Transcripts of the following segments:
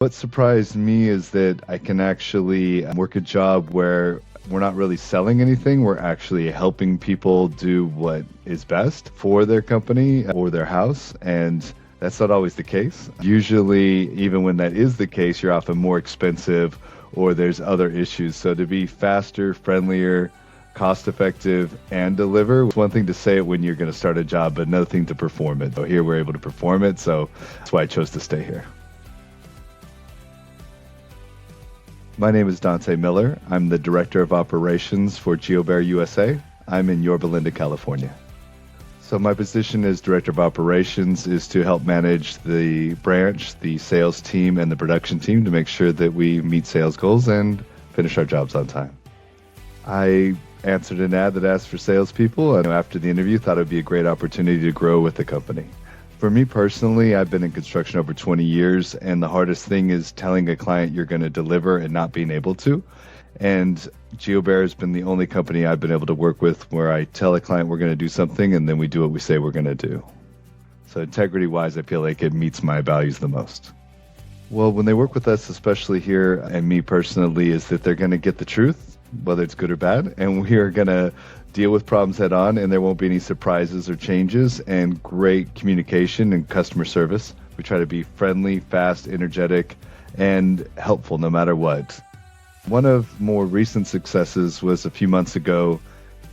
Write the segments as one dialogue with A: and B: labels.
A: What surprised me is that I can actually work a job where we're not really selling anything. We're actually helping people do what is best for their company or their house. And that's not always the case. Usually, even when that is the case, you're often more expensive or there's other issues. So to be faster, friendlier, cost effective, and deliver, it's one thing to say it when you're going to start a job, but another thing to perform it. So here we're able to perform it. So that's why I chose to stay here. My name is Dante Miller. I'm the Director of Operations for GEO USA. I'm in Yorba Linda, California. So my position as Director of Operations is to help manage the branch, the sales team, and the production team to make sure that we meet sales goals and finish our jobs on time. I answered an ad that asked for salespeople, and after the interview, thought it would be a great opportunity to grow with the company. For me personally, I've been in construction over 20 years, and the hardest thing is telling a client you're going to deliver and not being able to. And GEO has been the only company I've been able to work with where I tell a client we're going to do something, and then we do what we say we're going to do. So integrity-wise, I feel like it meets my values the most. Well, when they work with us, especially here, and me personally, is that they're going to get the truth, whether it's good or bad, and we are going to deal with problems head on, and there won't be any surprises or changes, and great communication and customer service. We try to be friendly, fast, energetic, and helpful no matter what. One of more recent successes was a few months ago,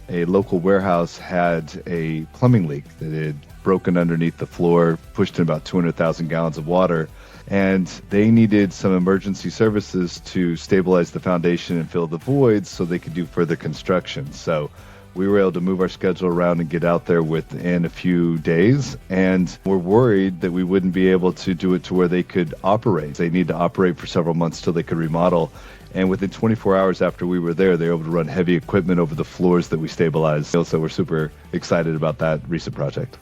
A: a local warehouse had a plumbing leak that had broken underneath the floor, pushed in about 200,000 gallons of water, and they needed some emergency services to stabilize the foundation and fill the voids so they could do further construction. So we were able to move our schedule around and get out there within a few days, and we're worried that we wouldn't be able to do it to where they could operate. They need to operate for several months till they could remodel, and within 24 hours after we were there, they were able to run heavy equipment over the floors that we stabilized. So we're super excited about that recent project.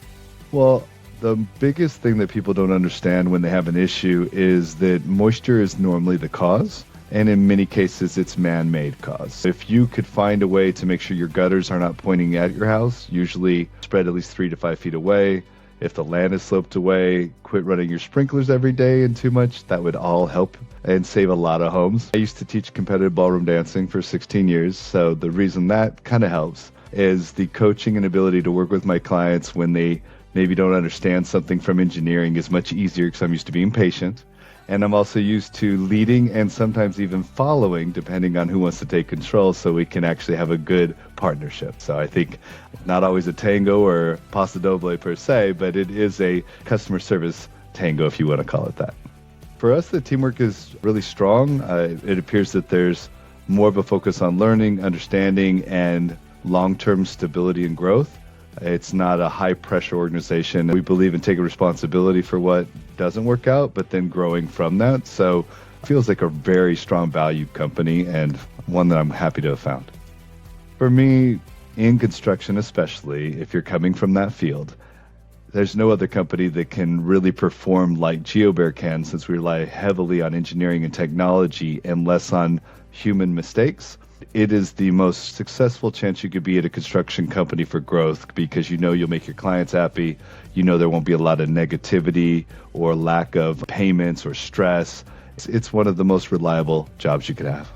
A: Well, the biggest thing that people don't understand when they have an issue is that moisture is normally the cause. And in many cases, it's man-made cause. If you could find a way to make sure your gutters are not pointing at your house, usually spread at least 3 to 5 feet away. If the land is sloped away, quit running your sprinklers every day and too much. That would all help and save a lot of homes. I used to teach competitive ballroom dancing for 16 years. So the reason that kind of helps is the coaching and ability to work with my clients when they maybe don't understand something from engineering is much easier because I'm used to being patient. And I'm also used to leading and sometimes even following, depending on who wants to take control, so we can actually have a good partnership. So I think not always a tango or paso doble per se, but it is a customer service tango, if you want to call it that. For us, the teamwork is really strong. It appears that there's more of a focus on learning, understanding, and long-term stability and growth. It's not a high-pressure organization. We believe in taking responsibility for what doesn't work out, but then growing from that. So it feels like a very strong value company and one that I'm happy to have found. For me, in construction especially, if you're coming from that field, there's no other company that can really perform like GEO can, since we rely heavily on engineering and technology and less on human mistakes. It is the most successful chance you could be at a construction company for growth, because you know you'll make your clients happy. You know there won't be a lot of negativity or lack of payments or stress. It's one of the most reliable jobs you could have.